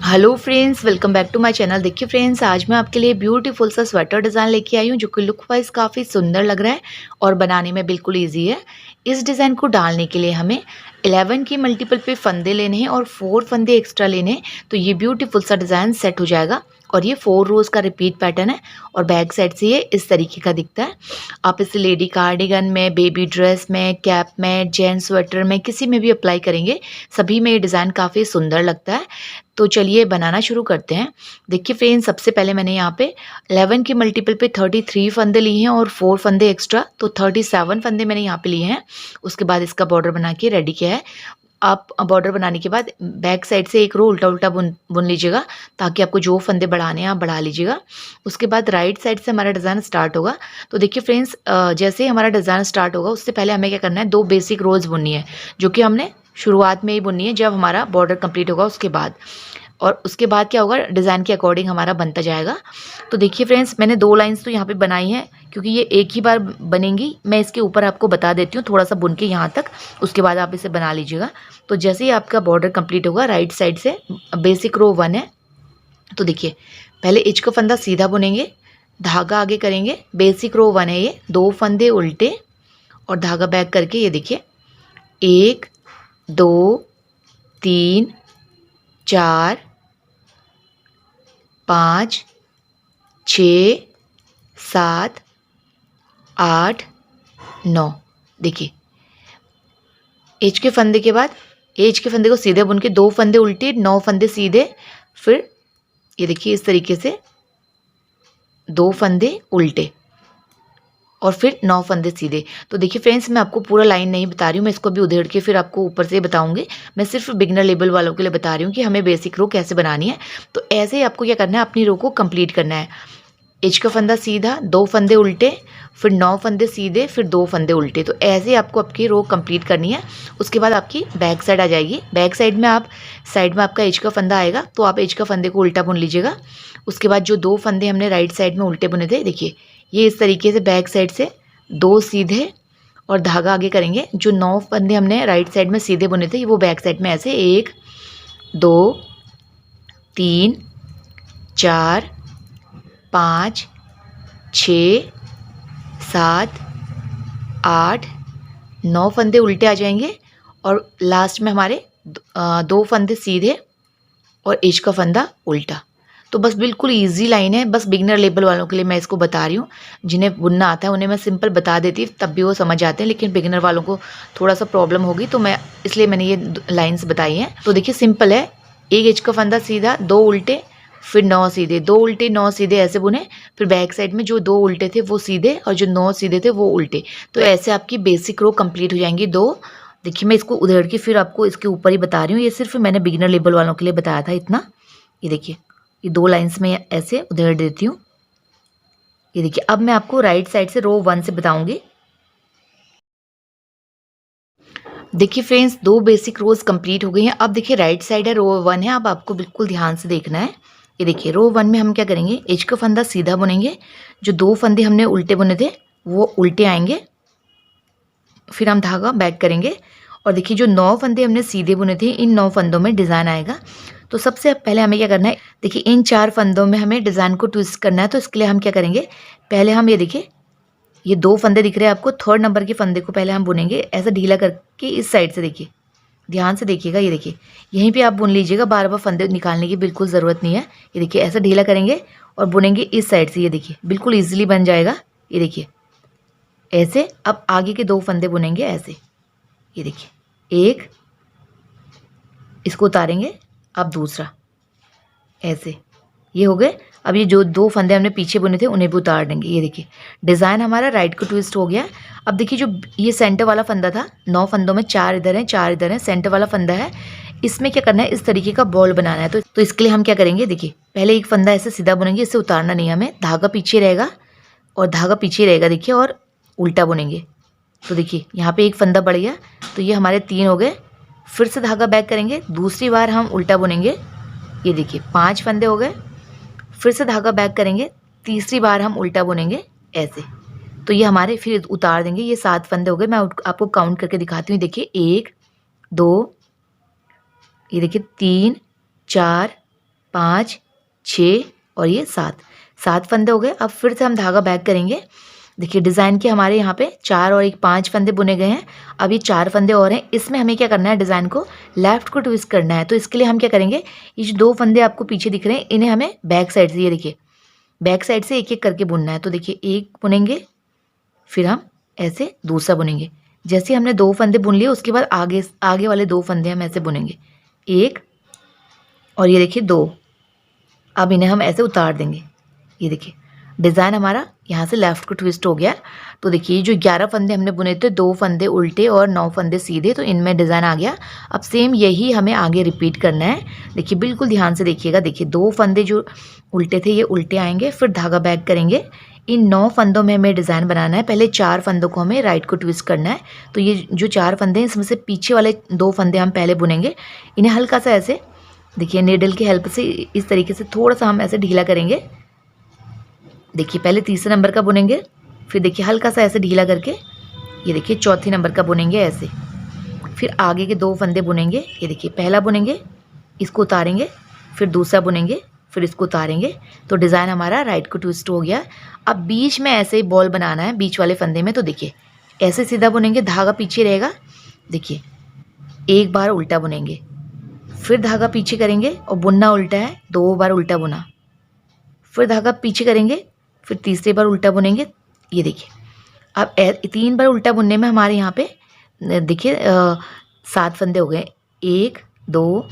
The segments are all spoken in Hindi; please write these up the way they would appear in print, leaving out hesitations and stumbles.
Hello friends, welcome back to my channel. देखिए फ्रेंड्स, आज मैं आपके लिए ब्यूटीफुल सा स्वेटर डिज़ाइन लेके आई हूँ जो कि लुक वाइज काफ़ी सुंदर लग रहा है और बनाने में बिल्कुल इजी है। इस डिज़ाइन को डालने के लिए हमें 11 की मल्टीपल पे फंदे लेने हैं और 4 फंदे एक्स्ट्रा लेने हैं, तो ये ब्यूटीफुल सा डिज़ाइन सेट हो जाएगा। और ये 4 रोज़ का रिपीट पैटर्न है और बैक साइड से ये इस तरीके का दिखता है। आप इसे लेडी कार्डिगन में, बेबी ड्रेस में, कैप में, जेंट्स स्वेटर में, किसी में भी अप्लाई करेंगे, सभी में ये डिज़ाइन काफ़ी सुंदर लगता है। तो चलिए बनाना शुरू करते हैं। देखिए फ्रेंड्स, सबसे पहले मैंने यहाँ पे 11 के मल्टीपल पे 33 फंदे लिए हैं और 4 फंदे एक्स्ट्रा, तो 37 फंदे मैंने यहाँ पे लिए हैं। उसके बाद इसका बॉर्डर बना के रेडी किया है। आप बॉर्डर बनाने के बाद बैक साइड से एक रो उल्टा उल्टा बुन लीजिएगा, ताकि आपको जो फंदे बढ़ाने हैं आप बढ़ा लीजिएगा। उसके बाद राइट साइड से हमारा डिज़ाइन स्टार्ट होगा। तो देखिए फ्रेंड्स, जैसे ही हमारा डिज़ाइन स्टार्ट होगा उससे पहले हमें क्या करना है, 2 बेसिक रोज बुननी है, जो कि हमने शुरुआत में ही बुननी है जब हमारा बॉर्डर कंप्लीट होगा उसके बाद। और उसके बाद क्या होगा, डिज़ाइन के अकॉर्डिंग हमारा बनता जाएगा। तो देखिए फ्रेंड्स, मैंने 2 लाइंस तो यहाँ पे बनाई हैं, क्योंकि ये एक ही बार बनेंगी। मैं इसके ऊपर आपको बता देती हूँ थोड़ा सा बुन के यहाँ तक, उसके बाद आप इसे बना लीजिएगा। तो जैसे ही आपका बॉर्डर कंप्लीट होगा, राइट साइड से बेसिक रो 1 है, तो देखिए पहले एज का फंदा सीधा बुनेंगे, धागा आगे करेंगे, बेसिक रो 1 है ये, 2 फंदे उल्टे और धागा बैक करके ये देखिए 1 2 3 4 5 6 7 8 9। देखिए एज के फंदे के बाद एज के फंदे को सीधे बुन के 2 फंदे उल्टे, 9 फंदे सीधे, फिर ये देखिए इस तरीके से 2 फंदे उल्टे और फिर 9 फंदे सीधे। तो देखिए फ्रेंड्स, मैं आपको पूरा लाइन नहीं बता रही हूँ, मैं इसको भी उधेड़ के फिर आपको ऊपर से बताऊंगी। मैं सिर्फ बिगनर लेवल वालों के लिए बता रही हूँ कि हमें बेसिक रो कैसे बनानी है। तो ऐसे ही आपको क्या करना है, अपनी रो को कंप्लीट करना है। एज का फंदा सीधा, 2 फंदे उल्टे, फिर 9 फंदे सीधे, फिर 2 फंदे उल्टे। तो ऐसे आपको आपकी रो कंप्लीट करनी है। उसके बाद आपकी बैक साइड आ जाएगी। बैक साइड में साइड में आपका एज का फंदा आएगा, तो आप एज का फंदे को उल्टा बुन लीजिएगा। उसके बाद जो 2 फंदे हमने राइट साइड में उल्टे बुने थे, देखिए ये इस तरीके से बैक साइड से 2 सीधे और धागा आगे करेंगे। जो 9 फंदे हमने राइट साइड में सीधे बुने थे, वो बैक साइड में ऐसे 1 2 3 4 5 6 7 8 9 फंदे उल्टे आ जाएंगे और लास्ट में हमारे 2 फंदे सीधे और एज का फंदा उल्टा। तो बस बिल्कुल इजी लाइन है, बस बिगनर लेवल वालों के लिए मैं इसको बता रही हूँ। जिन्हें बुनना आता है उन्हें मैं सिंपल बता देती, तब भी वो समझ आते हैं, लेकिन बिगनर वालों को थोड़ा सा प्रॉब्लम होगी, तो मैं इसलिए मैंने ये लाइन्स बताई हैं। तो देखिए सिंपल है, एक एज का फंदा सीधा, 2 उल्टे, फिर 9 सीधे, 2 उल्टे 9 सीधे ऐसे बुने। फिर बैक साइड में जो 2 उल्टे थे वो सीधे और जो 9 सीधे थे वो उल्टे। तो ऐसे आपकी बेसिक रो कंप्लीट हो जाएंगी 2। देखिए मैं इसको उधेड़ के फिर आपको इसके ऊपर ही बता रही हूँ, ये सिर्फ मैंने बिगिनर लेवल वालों के लिए बताया था इतना। ये देखिए ये 2 लाइंस में ऐसे उधेड़ देती हूँ। ये देखिए अब मैं आपको राइट साइड से रो 1 से बताऊंगी। देखिए फ्रेंड्स, 2 बेसिक रोज कंप्लीट हो गई हैं। अब देखिए राइट साइड है, रो 1 है। अब आपको बिल्कुल ध्यान से देखना है। ये देखिए रो 1 में हम क्या करेंगे, एज का फंदा सीधा बुनेंगे, जो 2 फंदे हमने उल्टे बुने थे वो उल्टे आएंगे, फिर हम धागा बैक करेंगे। और देखिए जो 9 फंदे हमने सीधे बुने थे, इन 9 फंदों में डिज़ाइन आएगा। तो सबसे पहले हमें क्या करना है, देखिए इन 4 फंदों में हमें डिज़ाइन को ट्विस्ट करना है। तो इसके लिए हम क्या करेंगे, पहले हम ये देखिए ये 2 फंदे दिख रहे हैं आपको, 3rd नंबर के फंदे को पहले हम बुनेंगे ऐसा ढीला करके इस साइड से। देखिए ध्यान से देखिएगा, ये देखिए यहीं पे आप बुन लीजिएगा, बार बार फंदे निकालने की बिल्कुल ज़रूरत नहीं है। ये देखिए ऐसा ढीला करेंगे और बुनेंगे इस साइड से। ये देखिए बिल्कुल ईजिली बन जाएगा। ये देखिए ऐसे अब आगे के 2 फंदे बुनेंगे ऐसे। ये देखिए एक, इसको उतारेंगे, अब दूसरा ऐसे, ये हो गए। अब ये जो 2 फंदे हमने पीछे बुने थे उन्हें भी उतार देंगे। ये देखिए डिज़ाइन हमारा राइट को ट्विस्ट हो गया है। अब देखिए जो ये सेंटर वाला फंदा था, 9 फंदों में 4 इधर हैं 4 इधर हैं, सेंटर वाला फंदा है, इसमें क्या करना है, इस तरीके का बॉल बनाना है। तो इसके लिए हम क्या करेंगे, देखिए पहले एक फंदा ऐसे सीधा बुनेंगे, इससे उतारना नहीं है हमें, धागा पीछे रहेगा और धागा पीछे रहेगा देखिए, और उल्टा बुनेंगे। तो देखिए यहाँ पे एक फंदा बढ़ गया, तो ये हमारे 3 हो गए। फिर से धागा बैक करेंगे, दूसरी बार हम उल्टा बुनेंगे। ये देखिए 5 फंदे हो गए। फिर से धागा बैक करेंगे, तीसरी बार हम उल्टा बुनेंगे ऐसे। तो ये हमारे फिर उतार देंगे, ये 7 फंदे हो गए। मैं आपको काउंट करके दिखाती हूँ। देखिए 1 2, ये देखिए 3 4 5, 6 और ये 7 फंदे हो गए। अब फिर से हम धागा बैक करेंगे। देखिए डिज़ाइन के हमारे यहाँ पे 4 और 1 5 फंदे बुने गए हैं। अब ये 4 फंदे और हैं। इसमें हमें क्या करना है, डिज़ाइन को लेफ्ट को ट्विस्ट करना है। तो इसके लिए हम क्या करेंगे, ये जो 2 फंदे आपको पीछे दिख रहे हैं इन्हें हमें बैक साइड से, ये देखिए बैक साइड से एक एक करके बुनना है। तो देखिए एक बुनेंगे, फिर हम ऐसे दूसरा बुनेंगे। जैसे हमने 2 फंदे बुन लिए उसके बाद आगे वाले 2 फंदे हम ऐसे बुनेंगे, 1 और ये देखिए 2। अब इन्हें हम ऐसे उतार देंगे। ये देखिए डिज़ाइन हमारा यहाँ से लेफ़्ट को ट्विस्ट हो गया। तो देखिए जो 11 फंदे हमने बुने थे, 2 फंदे उल्टे और 9 फंदे सीधे, तो इनमें डिज़ाइन आ गया। अब सेम यही हमें आगे रिपीट करना है। देखिए बिल्कुल ध्यान से देखिएगा। देखिए 2 फंदे जो उल्टे थे ये उल्टे आएंगे, फिर धागा बैक करेंगे। इन 9 फंदों में हमें डिज़ाइन बनाना है। पहले 4 फंदों को हमें राइट को ट्विस्ट करना है। तो ये जो 4 फंदे हैं इसमें से पीछे वाले 2 फंदे हम पहले बुनेंगे। इन्हें हल्का सा ऐसे देखिए नीडल की हेल्प से इस तरीके से थोड़ा सा हम ऐसे ढीला करेंगे। देखिए पहले तीसरे नंबर का बुनेंगे, फिर देखिए हल्का सा ऐसे ढीला करके ये देखिए चौथी नंबर का बुनेंगे ऐसे। फिर आगे के 2 फंदे बुनेंगे। ये देखिए पहला बुनेंगे, इसको उतारेंगे, फिर दूसरा बुनेंगे, फिर इसको उतारेंगे। तो डिज़ाइन हमारा राइट को ट्विस्ट हो गया। अब बीच में ऐसे ही बॉल बनाना है बीच वाले फंदे में। तो देखिए ऐसे सीधा बुनेंगे, धागा पीछे रहेगा। देखिए एक बार उल्टा बुनेंगे, फिर धागा पीछे करेंगे और बुनना उल्टा है, 2 बार उल्टा बुना, फिर धागा पीछे करेंगे, फिर तीसरी बार उल्टा बुनेंगे। ये देखिए अब 3 बार उल्टा बुनने में हमारे यहाँ पे देखिए 7 फंदे हो गए। 1 2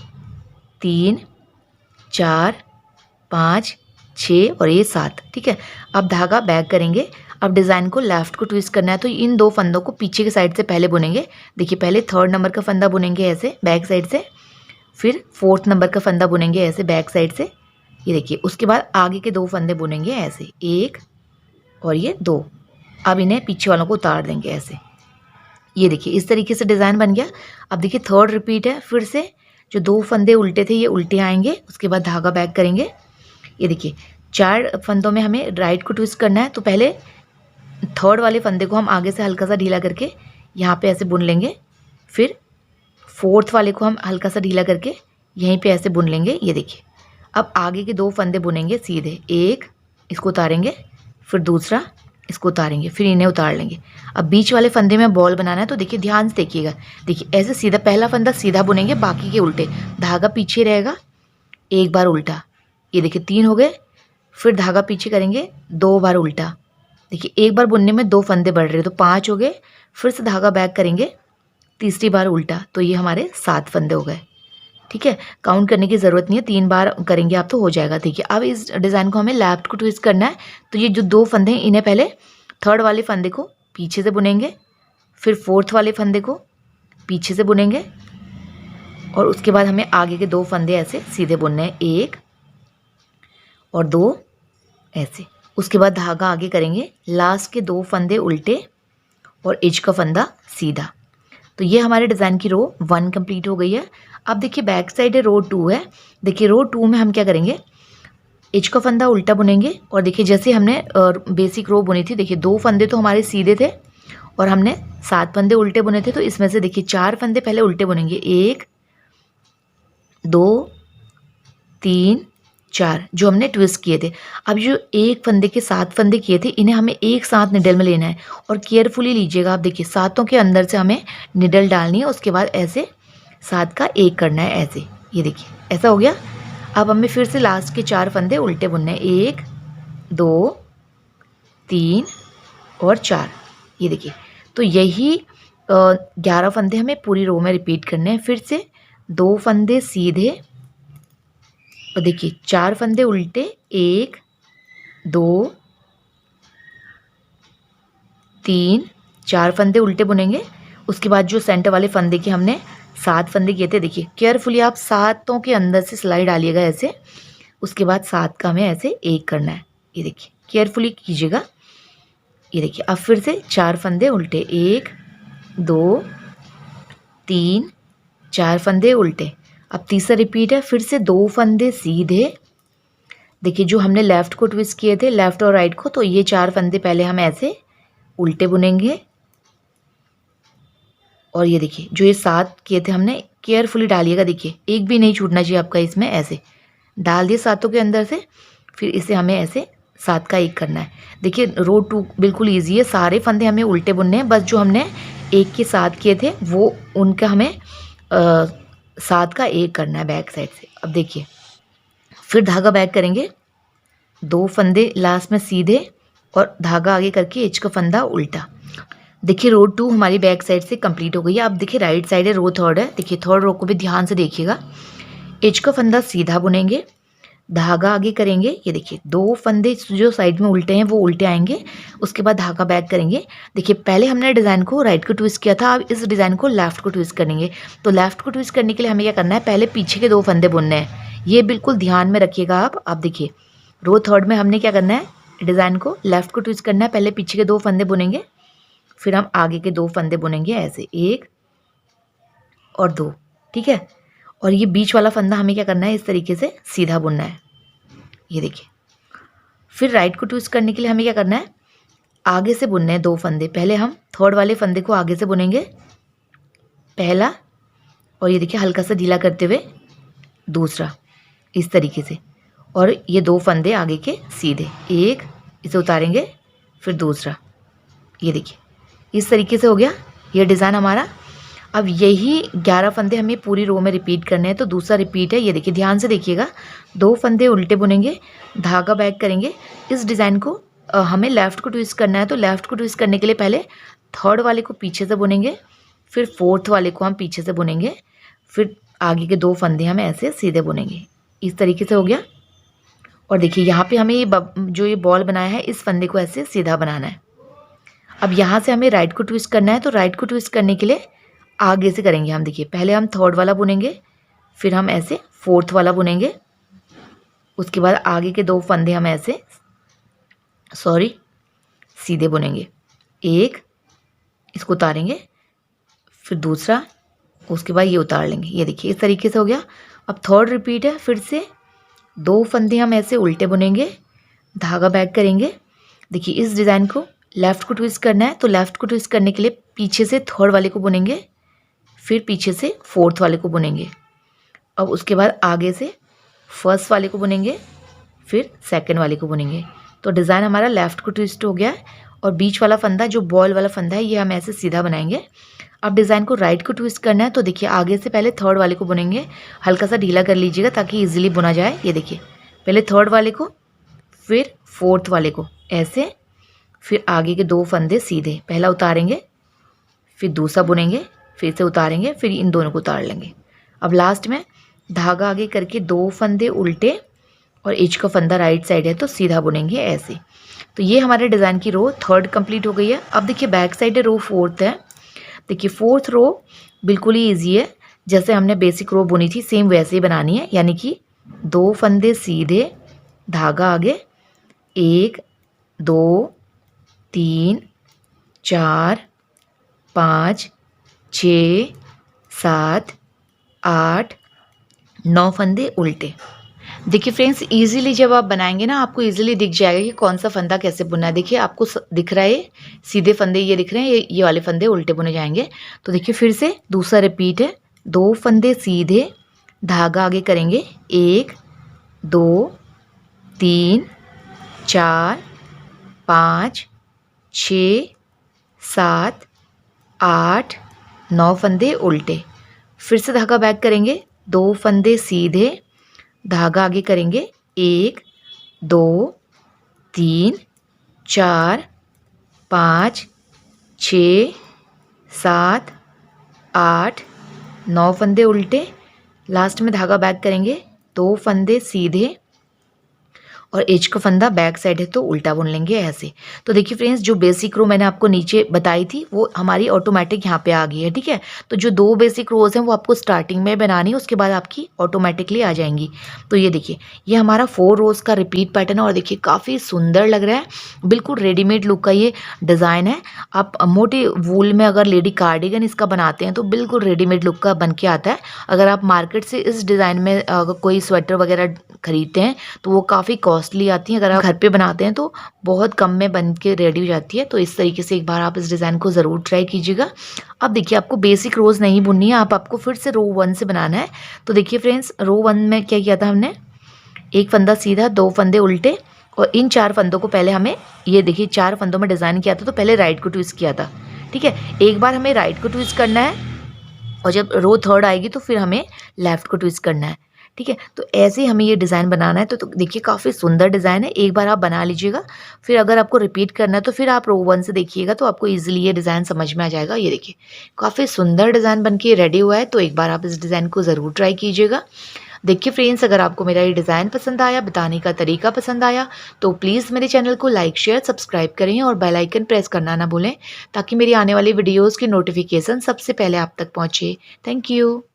3 4 5 6 और ये 7। ठीक है, अब धागा बैक करेंगे। अब डिज़ाइन को लेफ़्ट को ट्विस्ट करना है। तो इन 2 फंदों को पीछे के साइड से पहले बुनेंगे। देखिए पहले 3rd नंबर का फंदा बुनेंगे ऐसे बैक साइड से, फिर 4th नंबर का फंदा बुनेंगे ऐसे बैक साइड से। ये देखिए उसके बाद आगे के 2 फंदे बुनेंगे ऐसे, 1 और ये 2। अब इन्हें पीछे वालों को उतार देंगे ऐसे। ये देखिए इस तरीके से डिज़ाइन बन गया। अब देखिए 3rd रिपीट है। फिर से जो 2 फंदे उल्टे थे ये उल्टे आएंगे, उसके बाद धागा बैक करेंगे। ये देखिए 4 फंदों में हमें राइट को ट्विस्ट करना है। तो पहले 3rd वाले फंदे को हम आगे से हल्का सा ढीला करके यहाँ पे ऐसे बुन लेंगे, फिर 4th वाले को हम हल्का सा ढीला करके यहीं पे ऐसे बुन लेंगे। ये देखिए अब आगे के 2 फंदे बुनेंगे सीधे, 1 इसको उतारेंगे, फिर दूसरा इसको उतारेंगे, फिर इन्हें उतार लेंगे। अब बीच वाले फंदे में बॉल बनाना है। तो देखिए ध्यान से देखिएगा। देखिए ऐसे सीधा पहला फंदा सीधा बुनेंगे, बाकी के उल्टे, धागा पीछे रहेगा, 1 बार उल्टा। ये देखिए 3 हो गए, फिर धागा पीछे करेंगे, 2 बार उल्टा। देखिए एक बार बुनने में 2 फंदे बढ़ रहे हैं तो 5 हो गए, फिर से धागा बैक करेंगे, तीसरी बार उल्टा। तो ये हमारे 7 फंदे हो गए। ठीक है, काउंट करने की ज़रूरत नहीं है, 3 बार करेंगे आप तो हो जाएगा। देखिए अब इस डिज़ाइन को हमें लेफ्ट को ट्विस्ट करना है। तो ये जो 2 फंदे हैं इन्हें पहले 3rd वाले फंदे को पीछे से बुनेंगे, फिर 4th वाले फंदे को पीछे से बुनेंगे और उसके बाद हमें आगे के 2 फंदे ऐसे सीधे बुनने हैं, 1 और 2 ऐसे। उसके बाद धागा आगे करेंगे, लास्ट के 2 फंदे उल्टे और एज का फंदा सीधा। तो ये हमारे डिज़ाइन की रो 1 कंप्लीट हो गई है। अब देखिए बैक साइड है, रो 2 है। देखिए रो 2 में हम क्या करेंगे, एज का फंदा उल्टा बुनेंगे और देखिए जैसे हमने बेसिक रो बुनी थी, देखिए 2 फंदे तो हमारे सीधे थे और हमने 7 फंदे उल्टे बुने थे। तो इसमें से देखिए 4 फंदे पहले उल्टे बुनेंगे, 1 2 3 4 जो हमने ट्विस्ट किए थे। अब जो 1 फंदे के 7 फंदे किए थे इन्हें हमें एक साथ निडल में लेना है और केयरफुली लीजिएगा। आप देखिए 7 के अंदर से हमें निडल डालनी है, उसके बाद ऐसे 7 का 1 करना है ऐसे। ये देखिए ऐसा हो गया। अब हमें फिर से लास्ट के 4 फंदे उल्टे बुनने हैं, 1 2 3 और 4। ये देखिए तो यही 11 फंदे हमें पूरी रो में रिपीट करने हैं। फिर से 2 फंदे सीधे और देखिए 4 फंदे उल्टे, 1 2 3 4 फंदे उल्टे बुनेंगे। उसके बाद जो सेंटर वाले फंदे के हमने 7 फंदे किए थे, देखिए केयरफुली आप 7 के अंदर से सिलाई डालिएगा ऐसे। उसके बाद 7 का हमें ऐसे 1 करना है। ये देखिए केयरफुली कीजिएगा। ये देखिए अब फिर से 4 फंदे उल्टे, 1 2 3 4 फंदे उल्टे। अब तीसरा रिपीट है, फिर से 2 फंदे सीधे। देखिए जो हमने लेफ़्ट को ट्विस्ट किए थे, लेफ़्ट और राइट को, तो ये 4 फंदे पहले हम ऐसे उल्टे बुनेंगे और ये देखिए जो ये 7 किए थे हमने, केयरफुली डालिएगा। देखिए एक भी नहीं छूटना चाहिए आपका इसमें ऐसे। डाल दिए सातों के अंदर से, फिर इसे हमें ऐसे 7 का 1 करना है। देखिए रो 2 बिल्कुल ईजी है, सारे फंदे हमें उल्टे बुनने हैं, बस जो हमने 1 के 7 किए थे वो उनका हमें 7 का 1 करना है बैक साइड से। अब देखिए फिर धागा बैक करेंगे, 2 फंदे लास्ट में सीधे और धागा आगे करके एज का फंदा उल्टा। देखिए रो 2 हमारी बैक साइड से कंप्लीट हो गई है। अब देखिए राइट साइड है, रो 3 है। देखिए 3rd रो को भी ध्यान से देखिएगा, एज का फंदा सीधा बुनेंगे, धागा आगे करेंगे। ये देखिए 2 फंदे जो साइड में उल्टे हैं वो उल्टे आएंगे, उसके बाद धागा बैक करेंगे। देखिए पहले हमने डिज़ाइन को राइट को ट्विस्ट किया था, अब इस डिज़ाइन को लेफ्ट को ट्विस्ट करेंगे। तो लेफ्ट को ट्विस्ट करने के लिए हमें क्या करना है, पहले पीछे के 2 फंदे बुनने हैं, ये बिल्कुल ध्यान में रखिएगा आप। अब देखिए रो 3rd में हमने क्या करना है, डिज़ाइन को लेफ्ट को ट्विस्ट करना है, पहले पीछे के 2 फंदे बुनेंगे, फिर हम आगे के 2 फंदे बुनेंगे ऐसे 1 और 2, ठीक है। और ये बीच वाला फंदा हमें क्या करना है, इस तरीके से सीधा बुनना है, ये देखिए। फिर राइट को ट्विस्ट करने के लिए हमें क्या करना है, आगे से बुनने हैं 2 फंदे। पहले हम 3rd वाले फंदे को आगे से बुनेंगे, पहला, और ये देखिए हल्का सा ढीला करते हुए दूसरा, इस तरीके से। और ये 2 फंदे आगे के सीधे, एक इसे उतारेंगे, फिर दूसरा, ये देखिए इस तरीके से हो गया ये डिज़ाइन हमारा। अब यही 11 फंदे हमें पूरी रो में रिपीट करने हैं। तो दूसरा रिपीट है, ये देखिए ध्यान से देखिएगा, 2 फंदे उल्टे बुनेंगे, धागा बैक करेंगे। इस डिज़ाइन को हमें लेफ़्ट को ट्विस्ट करना है, तो लेफ़्ट को ट्विस्ट करने के लिए पहले 3rd वाले को पीछे से बुनेंगे, फिर 4th वाले को हम पीछे से बुनेंगे, फिर आगे के 2 फंदे हम ऐसे सीधे बुनेंगे, इस तरीके से हो गया। और देखिए यहाँ पे हमें जो ये बॉल बनाया है, इस फंदे को ऐसे सीधा बनाना है। अब यहाँ से हमें राइट को ट्विस्ट करना है, तो राइट को ट्विस्ट करने के लिए आगे से करेंगे हम। देखिए पहले हम 3rd वाला बुनेंगे, फिर हम ऐसे 4th वाला बुनेंगे, उसके बाद आगे के 2 फंदे हम ऐसे सीधे बुनेंगे, एक इसको उतारेंगे, फिर दूसरा, उसके बाद ये उतार लेंगे, ये देखिए इस तरीके से हो गया। अब 3rd रिपीट है, फिर से 2 फंदे हम ऐसे उल्टे बुनेंगे, धागा बैक करेंगे। देखिए इस डिज़ाइन को लेफ़्ट को ट्विस्ट करना है, तो लेफ़्ट को ट्विस्ट करने के लिए पीछे से 3rd वाले को बुनेंगे, फिर पीछे से 4th वाले को बुनेंगे। अब उसके बाद आगे से 1st वाले को बुनेंगे, फिर 2nd वाले को बुनेंगे। तो डिज़ाइन हमारा लेफ़्ट को ट्विस्ट हो गया है, और बीच वाला फंदा जो बॉल वाला फंदा है ये हम ऐसे सीधा बनाएंगे। अब डिज़ाइन को राइट को ट्विस्ट करना है, तो देखिए आगे से पहले 3rd वाले को बुनेंगे, हल्का सा ढीला कर लीजिएगा ताकि ईजिली बुना जाए। ये देखिए पहले 3rd वाले को, फिर 4th वाले को ऐसे, फिर आगे के 2 फंदे सीधे, पहला उतारेंगे, फिर दूसरा बुनेंगे, फिर से उतारेंगे, फिर इन दोनों को उतार लेंगे। अब लास्ट में धागा आगे करके 2 फंदे उल्टे और एज का फंदा राइट साइड है तो सीधा बुनेंगे ऐसे। तो ये हमारे डिज़ाइन की रो 3rd कंप्लीट हो गई है। अब देखिए बैक साइड है, रो 4th है। देखिए 4th रो बिल्कुल ही ईजी है, जैसे हमने बेसिक रो बुनी थी सेम वैसे ही बनानी है, यानी कि 2 फंदे सीधे, धागा आगे, 1 2 3 4 5 6 7 8 9 फंदे उल्टे। देखिए फ्रेंड्स इजीली जब आप बनाएंगे ना, आपको इजीली दिख जाएगा कि कौन सा फंदा कैसे बुनना है। देखिए आपको दिख रहा है सीधे फंदे ये दिख रहे हैं, ये वाले फंदे उल्टे बुने जाएंगे। तो देखिए फिर से दूसरा रिपीट है, 2 फंदे सीधे, धागा आगे करेंगे, 1 2 3 4 5 6 7 8 9 फंदे उल्टे। फिर से धागा बैक करेंगे, 2 फंदे सीधे, धागा आगे करेंगे, 1 2 3 4 5 6 7 8 9 फंदे उल्टे। लास्ट में धागा बैक करेंगे, 2 फंदे सीधे और एज का फंदा बैक साइड है तो उल्टा बुन लेंगे ऐसे। तो देखिए फ्रेंड्स जो बेसिक रो मैंने आपको नीचे बताई थी वो हमारी ऑटोमेटिक यहाँ पे आ गई है, ठीक है। तो जो 2 बेसिक रोज हैं वो आपको स्टार्टिंग में बनानी है, उसके बाद आपकी ऑटोमेटिकली आ जाएंगी। तो ये देखिए ये हमारा 4 रोज का रिपीट पैटर्न है और देखिए काफ़ी सुंदर लग रहा है, बिल्कुल रेडीमेड लुक का ये डिज़ाइन है। आप मोटे वूल में अगर लेडी कार्डिगन इसका बनाते हैं तो बिल्कुल रेडीमेड लुक का बन के आता है। अगर आप मार्केट से इस डिज़ाइन में अगर कोई स्वेटर वगैरह खरीदते हैं तो वो काफ़ी कॉस्टली आती हैं, अगर आप घर पे बनाते हैं तो बहुत कम में बन के रेडी हो जाती है। तो इस तरीके से एक बार आप इस डिज़ाइन को ज़रूर ट्राई कीजिएगा। अब देखिए आपको बेसिक रोज़ नहीं बुननी है, आपको फिर से रो 1 से बनाना है। तो देखिए फ्रेंड्स रो 1 में क्या किया था हमने, एक फंदा सीधा, 2 फंदे उल्टे, और इन 4 फंदों को पहले हमें, ये देखिए 4 फंदों में डिज़ाइन किया था तो पहले राइट को ट्विस्ट किया था, ठीक है। एक बार हमें राइट को ट्विस्ट करना है और जब रो थर्ड आएगी तो फिर हमें लेफ़्ट को ट्विस्ट करना है, ठीक है। तो ऐसे ही हमें ये डिज़ाइन बनाना है। तो देखिए काफ़ी सुंदर डिज़ाइन है, एक बार आप बना लीजिएगा, फिर अगर आपको रिपीट करना है तो फिर आप रो 1 से देखिएगा तो आपको ईज़िली ये डिज़ाइन समझ में आ जाएगा। ये देखिए काफ़ी सुंदर डिज़ाइन बन के रेडी हुआ है, तो एक बार आप इस डिज़ाइन को ज़रूर ट्राई कीजिएगा। देखिए फ्रेंड्स, अगर आपको मेरा ये डिज़ाइन पसंद आया, बताने का तरीका पसंद आया, तो प्लीज़ मेरे चैनल को लाइक, शेयर, सब्सक्राइब करें और बेल आइकन प्रेस करना ना भूलें, ताकि मेरी आने वाली वीडियोज़ की नोटिफिकेशन सबसे पहले आप तक पहुँचे। Thank you.